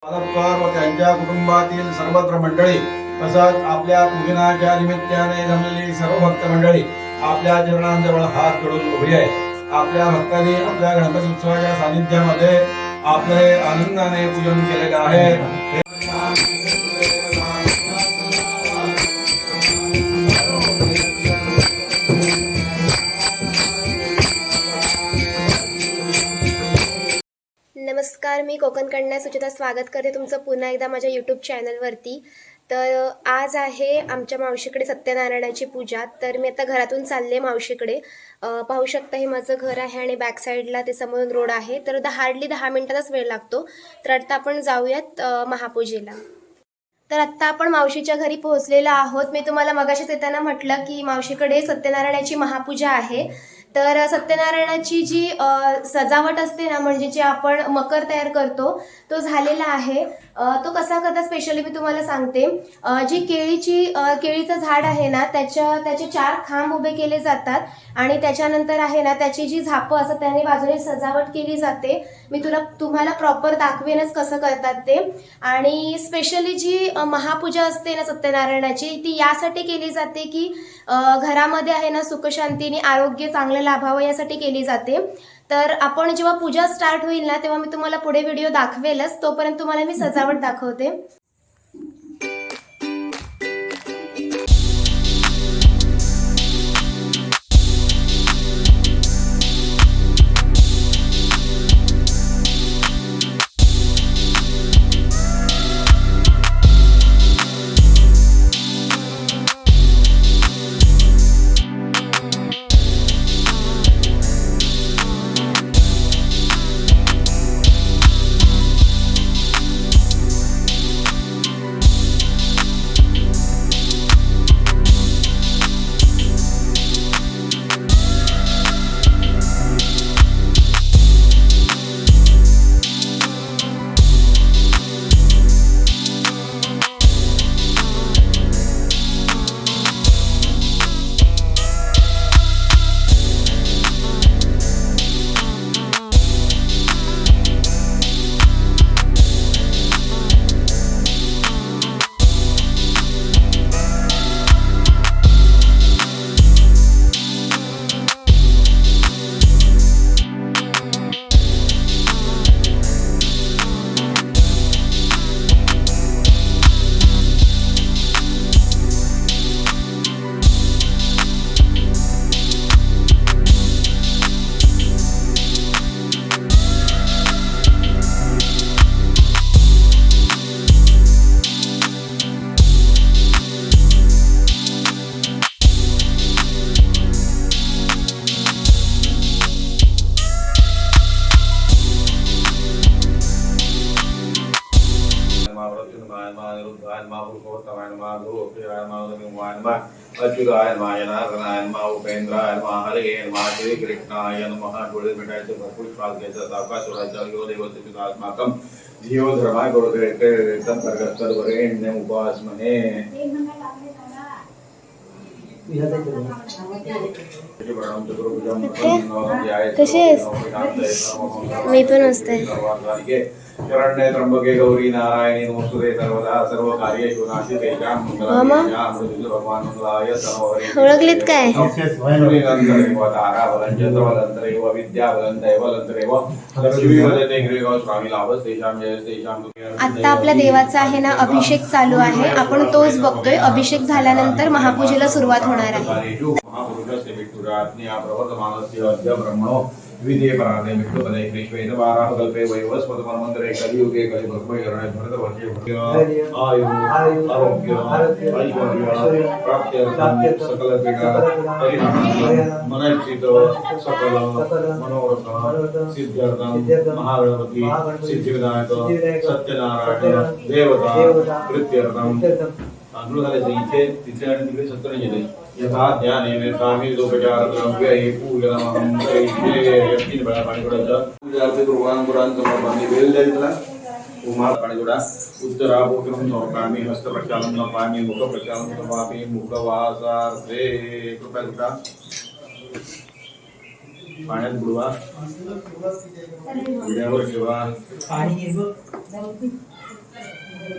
माधवकर व त्यांच्या कुटुंबातील सर्वत्र मंडळी तसंच आपल्या पूजनाच्या निमित्ताने जमलेली सर्व भक्त मंडळी आपल्या चरणांजवळ हात जोडून उभी आहे। आपल्या भक्तांनी आपल्या गणपती उत्सवाच्या सानिध्यामध्ये आपले आनंदाने पूजन केलेले आहे। नमस्कार, मी कोकण कन्या सुचिता स्वागत करते तुमचं पुन्हा एकदा माझ्या यूट्यूब चॅनलवरती। तर आज आहे आमच्या मावशीकडे सत्यनारायणाची पूजा। तर मी आता घरातून चालले मावशीकडे। पाहू शकता हे माझं घर आहे आणि बॅक साईडला ते समोरून रोड आहे। तर हार्डली 10 मिनिटाचाच वेळ लागतो। तर आता आपण जाऊयात महापूजेला। तर आत्ता आपण मावशीच्या घरी पोहोचलेलो आहोत। मी तुम्हाला मगाशीच येताना म्हटलं की मावशीकडे सत्यनारायणाची महापूजा आहे। तर सत्यनारायणाची जी सजावट असते ना, म्हणजे जे आपण मकर तयार करतो तो झालेला आहे। तो कसा करता स्पेशली मी तुम्हाला सांगते। जी केळीचं झाड आहे ना, त्याचे 4 खांब उभे केले जातात आणि त्याच्यानंतर आहे ना त्याची जी झापं असतात त्याने बाजूने सजावट केली जाते। मी तुम्हाला प्रॉपर दाखवेनच कसं करतात ते। आणि स्पेशली जी महापूजा असते ना सत्यनारायणाची, ती यासाठी केली जाते की घरामध्ये आहे ना सुखशांतीने आरोग्य चांगलं लाभावं यासाठी केली जाते। तर आपण जेव्हा पूजा स्टार्ट होईल ना तेव्हा मी तुम्हाला पुढे व्हिडिओ दाखवेलच। तोपर्यंत तुम्हाला मी सजावट दाखवते। अच्युताय नमः, नारायणाय नमः, उपेंद्राय नमः, हरे नमः, श्री कृष्णाय नमः। डोळे मिटायचे, भरपूर श्वास घ्यायचा, सावकाश यो देवस्माकं जीव धर्माय गुरुदेव तंत्रगत सर्वरेण्यम उपासमहे। मी पण असते। शरण्ये त्र्यंबके गौरी नारायणी नमोस्तुते सर्वदा सर्व कार्येषु नाशिते त्वां मंगलाय भगवान मंगलाय सर्वहरि। ओळखलीत काय? श्रीनंदरेव तारावलंजत्रवलंतरेव विद्यावलंतरेव लक्ष्मीवदते गृह स्वामी लाभस्तेषां जयस्तेषां। आता आपल्या देवाचा आहे ना अभिषेक चालू आहे। आपण तोच बघतोय। अभिषेक झाल्यानंतर महापूजेला सुरुवात होणार आहे। महापुरुषस्य विष्णुरात्म्या प्रवर्तमानस्य अद्य ब्रह्मणो द्वितीय परार्धे विष्णुपदे कृष्णेन वाराहकल्पे वैवस्वतमन्वन्तरे कलियुगे कलिभस्मैकरणे भरतवर्षे आयु आरोग्य ऐश्वर्य प्राप्त्यर्थं सकलपीडा परिहारार्थं मनश्चित सकल मनोरथ सिद्ध्यर्थं महागणपती सिद्धिविनायक सत्यनारायण देवता प्रीत्यर्थं। तांदूळ घालायचं इथे तिथे आणि तिकडे सत्तर गेले। यथा ध्याने स्वामी दोपचार द्रव्य हे पूजनमहं करिष्ये। यत्किंच बळा पाणी जोडायचं। पूजार्थे दुर्वांकुरां समर्पयामि। बेल द्यायचं उमा पाणी जोडा। उत्तरा पोत्रम समर्पयामि। हस्त प्रक्षालन समर्पयामि। मुख प्रक्षालन समर्पयामि। मुखवासार्थे कृपया जोडा। पाण्यात बुडवा, उड्यावर ठेवा।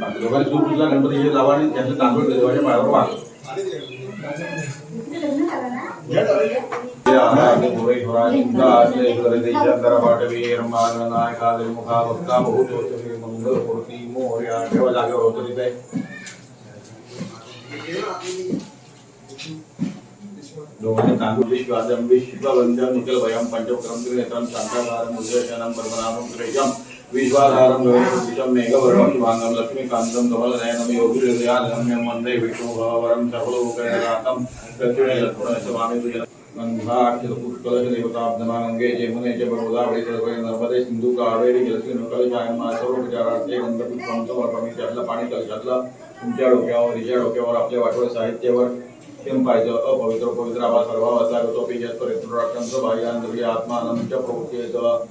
बाकी लोकांनी सूप उचला गणपतीचे लावा आणि त्यांचं तांदूळ देवाच्या पायावर वाढ जागेवर होतो तिथे दोघांनी तांदूळ विश्वाजम विश्ववंदम निखिलभयं पंचक्रम त्रिनेत्रं शांताकारं मुद्रेशनं पद्मनाभं त्रिजं विश्वाधारं गौरीशं मेघवर्णं शुभांगं लक्ष्मीकान्तं कमलनयनं योगिहृदयानगम्यं वन्दे विष्णुभवरं सर्वलोकैकनाथं प्रत्युल्लक्ष्मणस्य स्वामी तुझं गंधाक्षरपुष्कलश देवताब्दमा गंगे जमुने च गोदावरी सरस्वती नर्मदे सिंधू कावेरी जलसी नकलशायन सर्वोपचारार्थे गंधपुष्पं समर्पयामि त्यातलं पाणी कलशातलं तुमच्या डोक्यावर हिच्या डोक्यावर आपल्या वाटोळ साहित्यावर पाहिजे अपवित्र पवित्र आवाज सर्व असा होतो पिजस्परित्राक्षांचं बाह्यांतरी आत्मानंदच्या प्रवृत्तीचं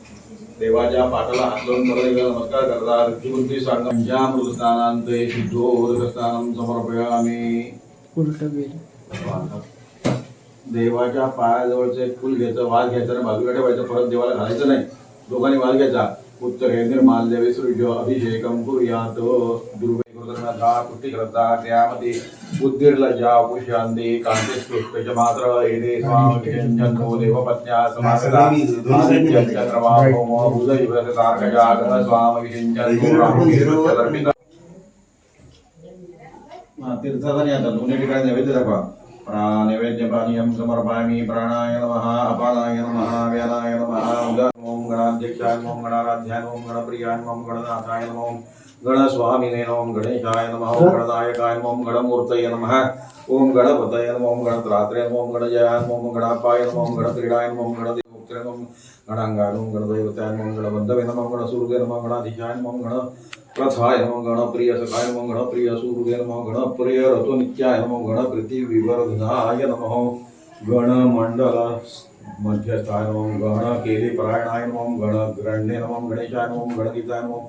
देवाच्या पाठाला हात लावून परत नमस्कार करतात ऋषिबुद्धी सांगामृतस्नानांते शुद्धोदकस्नानं समर्पयामि देवाच्या पायाजवळचं एक फुल घ्यायचं वाल घ्यायचा आणि बाजूला ठेवायचं परत देवाला घालायचं नाही दोघांनी वाल घ्यायचा उत्तरे निर्माल देवे सूर्य अभिषेकं कुर्यात पुष्टी करतात त्यामध्ये बुद्धिर्लज्जा पुष्यांती कांतिस्पृष्टच मात्र एते स्वामिजन्नो देवपत्न्या समासदा चंद्रमा होम हृदयव्रततार्कजा गण स्वामिजन्नो रामकीर्तर्पिता तीर्थाचा नाही आता दोन्ही ठिकाणी नैवेद्य दाखवा नैवेद्य पानीयं समर्पयामि प्राणाय नमः अपानाय नमः व्यानाय नमः ओम गणाध्यक्षाय नमः गणाराध्याय नमः गणप्रियाय नमः गणनाथाय नमः गणस्वामिने नमः गणेशाय नमः ओम गणनायकाय नमः गणमूर्तये नमः ओम गणपतये नमः ओम गणत्रात्रे नमः ओम गणजयाय नमः ओम गणापाय नमः ओम गणक्रीडाय नमः ओम गणदेवमुक्ते नमः गणांगाय नमः गणदैवताय नमः गणबन्धवे नमः गणसूर्ये नमः गणाधीशाय नमः गणप्रथाय नमः गणप्रियसखाय नमः गणप्रियसूर्ये नमः गणप्रिय ऋतुनित्याय नमः गणप्रीति विवर्धनाय नमः गणमण्डल मध्यस्थाय नमः गणकेलिपरायणाय नमः गणग्रण्ये नमः गणेशाय नमः गणगीताय नमः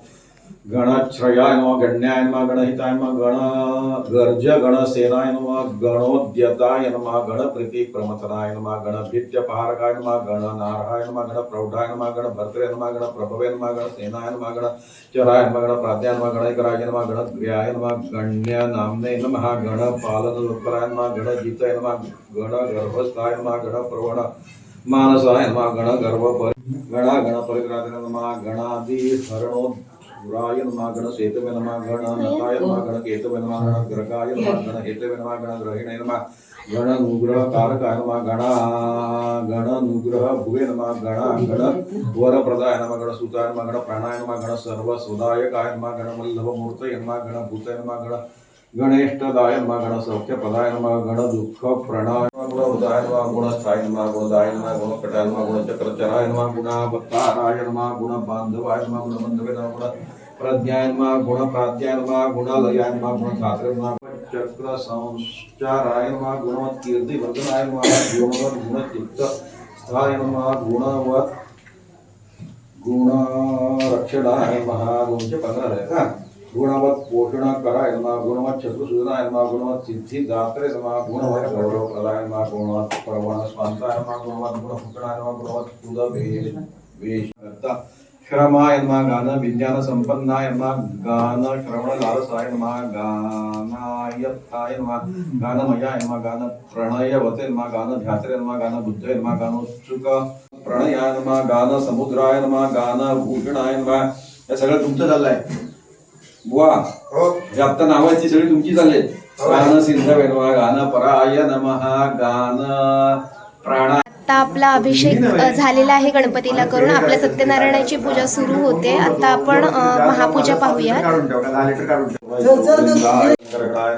गणश्रयाय नमः गण्याय नमः गणहिताय नमः गणगर्ज गणसेनाय नमः गणोद्यताय नमः गणप्रीति प्रमथनाय नमः गणभित्यपहारकाय नमः गणनाराय नमः गणप्रौढाय नमः गणभर्त्रे नमः गणप्रभवे नमः गणसेनाय नमः गणचराय नमः गणप्राध्याय नमः गणैकराय नमः गणद्व्याय नमः गण्यनाम्ने नमः गणपालनोत्तराय नमः गणजिताय नमः गणगर्भस्थाय नमः गणप्रवण मानसाय नमः गणपरिग्राते नमः गणादिहरणो गुराय नमः गणसेतवे नमः गणनताय नमः गणकेतवे नमः गणग्रगाय नमः गणहेतवे नमः गणग्रहिणे नमः गणनुग्रहकारकाय नमः गणनुग्रह भुवे नमः गणवरप्रदाय नमः गणसुताय नमः गणप्राणाय नमः गणसर्वसुदायकाय नमः गणवल्लभमूर्तये नमः गणभूताय नमः गणेष्टदाय नमः गणसौख्यप्रदाय नमः गणदुःखप्रणाय नमः गुणवदाय नमः गुणस्थाय नमः गुणदाय नमः गुणकटाय नमः गुणचक्रचराय नमः गुणावताराय नमः गुणबान्धवाय नमः गुणबन्धवे नमः गुणप्रज्ञाय नमः गुणप्राध्याय नमः गुणलयाय नमः गुणधात्रे नमः चक्रसंचाराय नमः गुणवत्कीर्तिवर्धनाय नमः गुणचित्तस्थाय नमः गुणरक्षणाय नमः गुणचे 15 आहे का गुणवत् पोषणकराय नमः गुणवत् शत्रुसूदनाय नमः गुणवत् सिद्धिदात्रे नमः गुणवत् गौरवप्रदाय नमः गुणवत् प्रवणस्वान्ताय नमः गुणवत् गुणफुकणाय नमः गुणवत् उदवेशकर्ता श्रमाय नमः गान विज्ञान संपन्नाय नमः गान श्रवण लालसाय नमः गानायत्ताय नमः गानमयाय नमः गान प्रणयवते नमः गान ध्यात्रे नमः गान बुद्धये नमः गानोत्सुक प्रणयाय नमः गान समुद्राय नमः गान भूषणाय नमः हे सगळं तुमचं झालंय बुवा हे आता नावाची सगळी तुमची झाले गान सिंधवे नमः गान पराय नमः गान प्राणा आता आपला अभिषेक झालेला आहे गणपतीला करून आपल्या सत्यनारायणाची पूजा सुरू होते आता आपण महापूजा पाहूया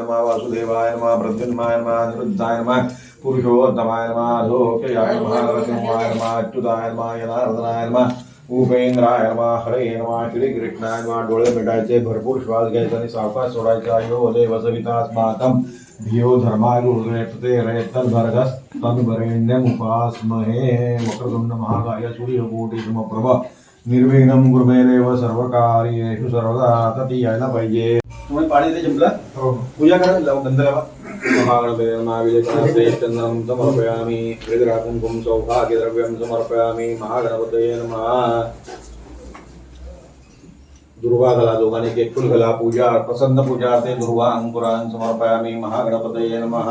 वासुदेवाय नमः प्रद्युम्नाय नमः अनिरुद्धाय नमः पुरुषोत्तमाय नमः लोकयाय नमः नरसिंहाय नमः अच्युताय नमः जनार्दनाय नमः उपेंद्राय नमः हरे नमः श्रीकृष्णाय नमः डोळे मिटायचे भरपूर श्वास घ्यायचा आणि सावकाश सोडायचा यो देव सवितास्माकं धियो धर्माय गुरुरेपते तद्भर्गस् तद्वरेण्यमुपास्महे वक्रतुण्ड महाकाय सूर्यकोटि समप्रभ निर्विघ्नं कुरु मे देव सर्वकार्येषु सर्वदा तती यायला पाहिजे तुम्ही पाणी ते जमलं पूजा करा लाव गंध लावा महागणपते नमः विजयचन्द्रं समर्पयामि वेदराकुंकुमं सौभाग्यद्रव्यं समर्पयामि महागणपतये नमः दुर्वा गला दोघांनी एक फुल गला पूजा प्रसन्न पूजा ते दुर्वा अंकुरान् समर्पयामि महागणपतये नमः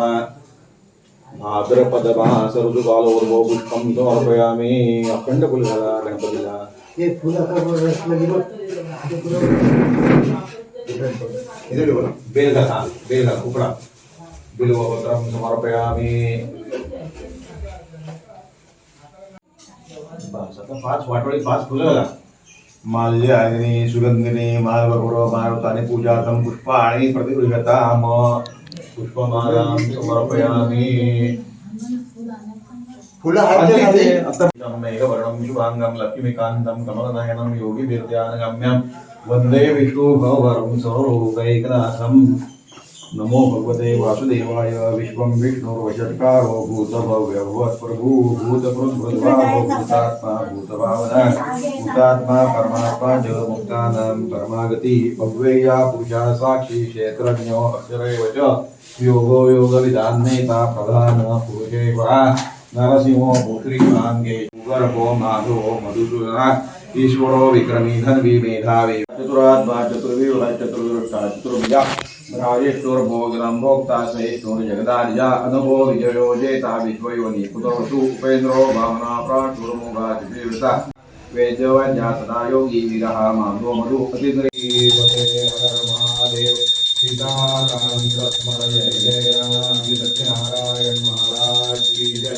भाद्रपद मास ऋतुकालोर्वो पुष्पं समर्पयामि अखंड फुल गला गणपतीला एक फुल आता रसलं गेलं बेल गला कुकडा बिल्वपत्रं समर्पयामि बस आता 5 वाटोळी 5 फुलं गला माल्य अग्नि सुगंधिनी मालवगौरव मारुतानि पूजार्थं पुष्पाणि प्रतिगृह्यताम पुष्पमालां समर्पयामि फुलं आहेत आता मेघवर्णं शुभांगं लक्ष्मीकान्तं कमलनयनं योगिभिर्ध्यानगम्यं वन्दे विष्णुभवरं सर्वलोकैकनाथं नमो भगवते वासुदेवाय विश्वं विष्णुर्वषट्कारो भूतभव्यभवत्प्रभु भूतभृद्भृद्भावो भूतात्मा भूतभावना भूतात्मा परमात्मा जगन्मुक्तानां परमागति भव्यया पूजा साक्षी क्षेत्रज्ञो अक्षरैव च योगो योगविदान्नेता प्रधान पुरुषेश्वरा नरसिंहो भूश्रीमाङ्गे गर्भो माधवो मधुसूदना ईश्वरो विक्रमी धन्वी मेधावी चतुरात्मा चतुर्व्यूह चतुर्दृष्टा चतुर्भुजा राजेश्वरभोगनं भोक्ता सहिष्णुर् जगदार्या अनुभो विजयो जेता विश्वयोनि कुतोषु उपेन्द्रो भावना प्राणुर्मुगा चितीवृता वेदवन्या सदा योगी विरह माधो मधु अतिद्रीपते हर महादेव सीताराम स्मरण जय राम सत्यनारायण महाराज की जय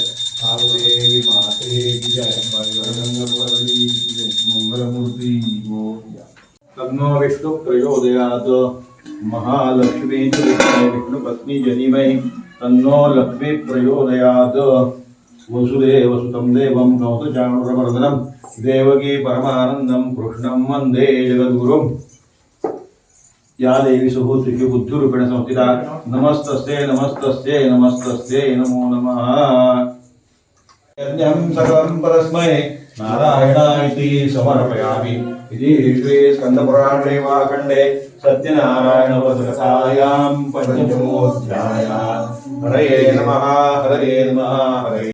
आदेवी माते की जय बजरंगबली की जय मंगलमूर्ति मोरया तन्नो विष्णु प्रचोदयात् महालक्ष्मी विष्णुपत्नी जनीमहि तन्नो लक्ष्मी प्रचोदयात् वसुदेवसुतं देवं कौतुचाणूरमर्दनं देवकी परमानन्दं कृष्णं वन्दे जगद्गुरुं या देवी सुभूतिषु बुद्धिरूपेण संस्थिता नमस्तस्यै नमस्तस्यै नमस्तस्यै नमो नमः यज्ञं सकलं परस्मै नारायणाय समर्पयामि इति श्री स्कंदपुराणे वाखण्डे सत्यनारायणव्रतकथायां पञ्चमोऽध्यायः हरये नमः हरये नमः हरये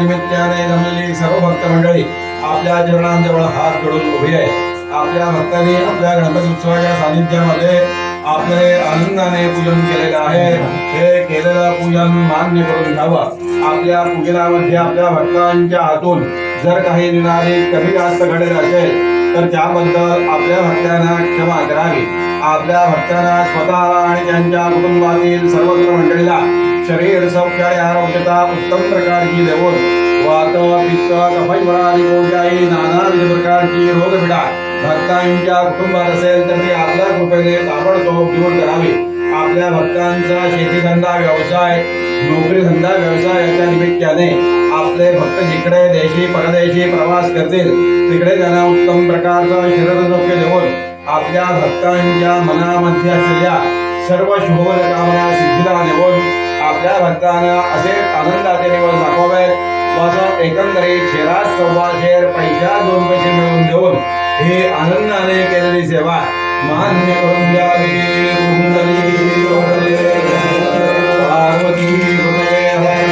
निमित्ताने जमलेली सर्व भक्त मंडळी आपल्या चरणांजवळ हात जोडून उभी आहे. आपल्या भक्तांनी आपल्या गणपती उत्सवाच्या सानिध्यामध्ये आपले आनंदाने पूजन केलेले आहे. हे केलेलं पूजन मान्य करून घ्यावं. आपल्या पूजनामध्ये आपल्या भक्तांच्या हातून जर काही निनादी कमी जास्त घडेल असेल तर त्याबद्दल आपल्या भक्तांना क्षमा करावी. आपल्या भक्तांना स्वतः आणि त्यांच्या कुटुंबातील सर्वत्र मंडळीला शरीर सौख्य आणि आरोग्यता उत्तम प्रकारची देऊन वात पित्त कफज्वर आदी कोणत्याही नानाविध प्रकारची रोगपीडा भक्तांच्या कुटुंबात असेल तर ती आपल्या कृपेने ताबडतोब दूर करावी. आपल्या भक्तांचा शेतीधंदा व्यवसाय नोकरी धंदा व्यवसाय याच्या निमित्ताने आपले भक्त जिकडे देशी परदेशी प्रवास करतील तिकडे त्यांना उत्तम प्रकारचं शरीर सौख्य देऊन आपल्या भक्तांच्या मनामध्ये असलेल्या सर्व शुभकामना सिद्धीला नेऊन आपल्या भक्तांना असे आनंदाचे दिवस दाखवावेत. असं एकंदरीत शेरात 1.25 शेर पैशात 2 पैसे मिळवून देऊन ही आनंदाने केलेली सेवा मान्य करून द्यावी. पार्वती हृदय जय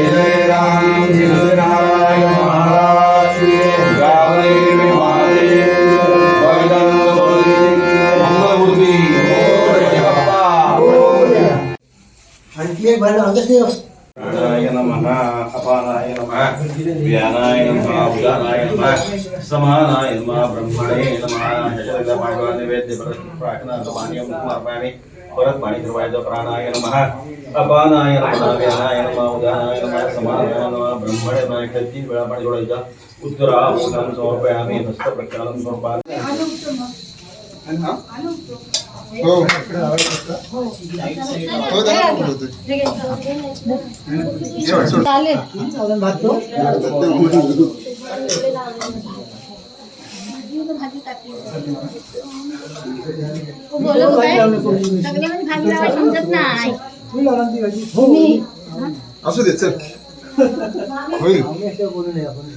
जय राम नारायण महाराज गावदेवी महादेव मंगलमूर्ती आणखी एक भांडण आमच्या सेवा. प्राणाय नमः अपानाय नमः व्यानाय नमः उदानाय नमः समानाय नमः ब्रह्मणे नमः शरीर पाठवा नैवेद्य प्रार्थना पानीयम समर्पयामि. परत पाणी ठेवायचं. प्राणाय नमः अपानाय नमः व्यानाय नमः उदानाय नमः समानाय नमः ब्रह्मणे नमः. 3 वेळा पाणी जोडायचा. उत्तराभूषणं समर्पयामि. हस्त प्रक्षालनं समर्पयामि. हो आपण भागतो. असू दे चल होईल. बोलू नये आपण.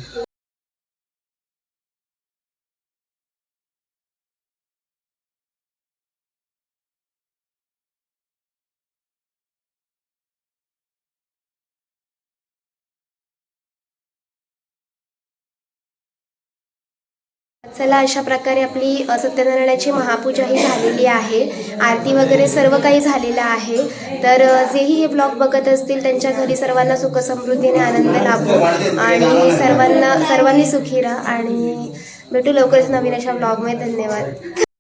चला, अशा प्रकारे आपली सत्यनारायणाची महापूजाही झालेली आहे. आरती वगैरे सर्व काही झालेलं आहे. तर जेही हे ब्लॉग बघत असतील त्यांच्या घरी सर्वांना सुख समृद्धीने आनंद लाभो आणि सर्वांनी सुखी राहा आणि भेटू लवकरच नवीन अशा ब्लॉगमध्ये. धन्यवाद.